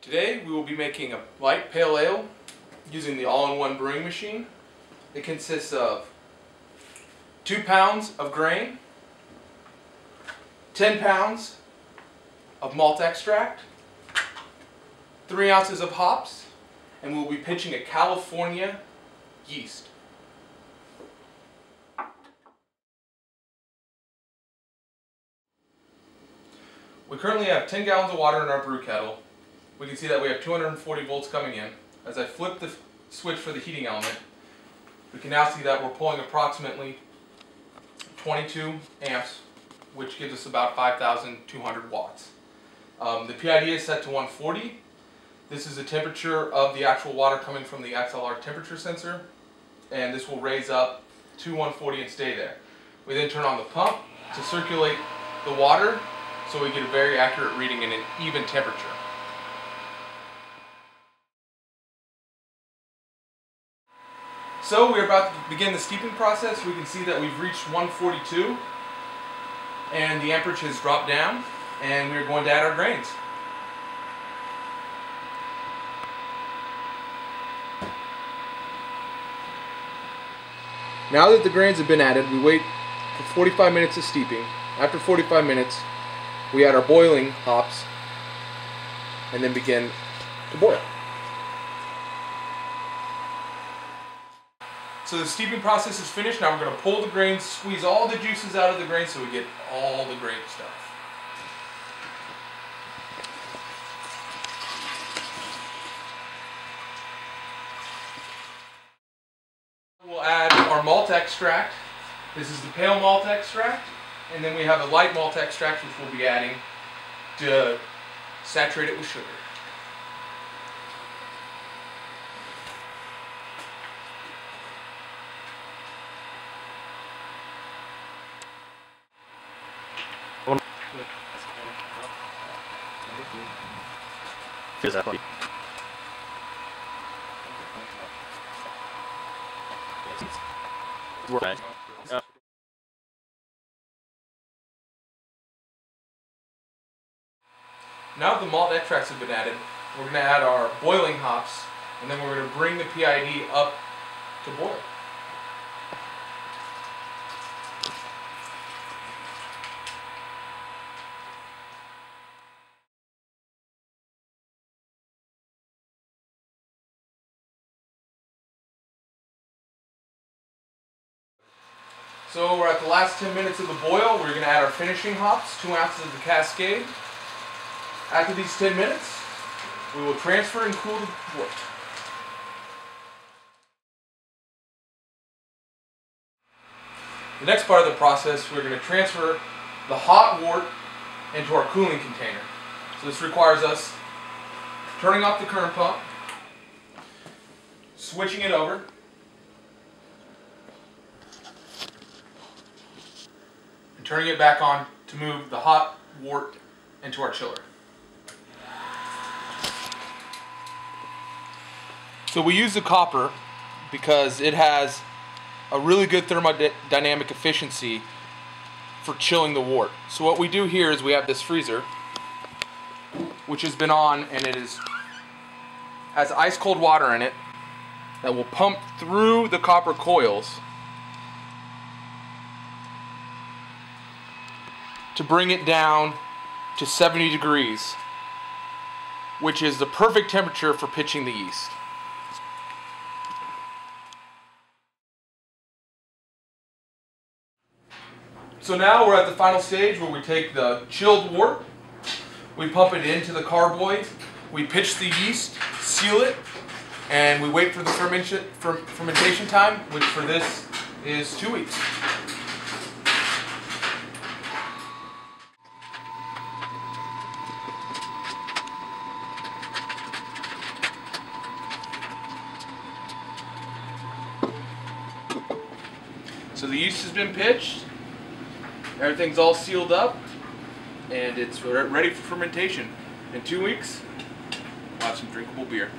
Today we will be making a light pale ale using the all-in-one brewing machine. It consists of 2 pounds of grain, 10 pounds of malt extract, 3 ounces of hops, and we'll be pitching a California yeast. We currently have 10 gallons of water in our brew kettle. We can see that we have 240 volts coming in. As I flip the switch for the heating element, we can now see that we're pulling approximately 22 amps, which gives us about 5,200 watts. The PID is set to 140. This is the temperature of the actual water coming from the XLR temperature sensor, and this will raise up to 140 and stay there. We then turn on the pump to circulate the water so we get a very accurate reading and an even temperature. So we're about to begin the steeping process. We can see that we've reached 142 and the amperage has dropped down, and we're going to add our grains. Now that the grains have been added, we wait for 45 minutes of steeping. After 45 minutes, we add our boiling hops and then begin to boil. So the steeping process is finished. Now we're going to pull the grains, squeeze all the juices out of the grains so we get all the great stuff. We'll add our malt extract. This is the pale malt extract. And then we have a light malt extract, which we'll be adding to saturate it with sugar. Now that the malt extracts have been added, we're going to add our boiling hops, and then we're going to bring the PID up to boil. So we're at the last 10 minutes of the boil. We're going to add our finishing hops, 2 ounces of the Cascade. After these 10 minutes, we will transfer and cool the wort. The next part of the process, we're going to transfer the hot wort into our cooling container. So this requires us turning off the current pump, switching it over, and turning it back on to move the hot wort into our chiller. So we use the copper because it has a really good thermodynamic efficiency for chilling the wort. So what we do here is we have this freezer, which has been on, and it has ice cold water in it that will pump through the copper coils to bring it down to 70 degrees, which is the perfect temperature for pitching the yeast. So now we're at the final stage where we take the chilled wort, we pump it into the carboy, we pitch the yeast, seal it, and we wait for the fermentation time, which for this is 2 weeks. So the yeast has been pitched, everything's all sealed up, and it's ready for fermentation. In 2 weeks, we'll have some drinkable beer.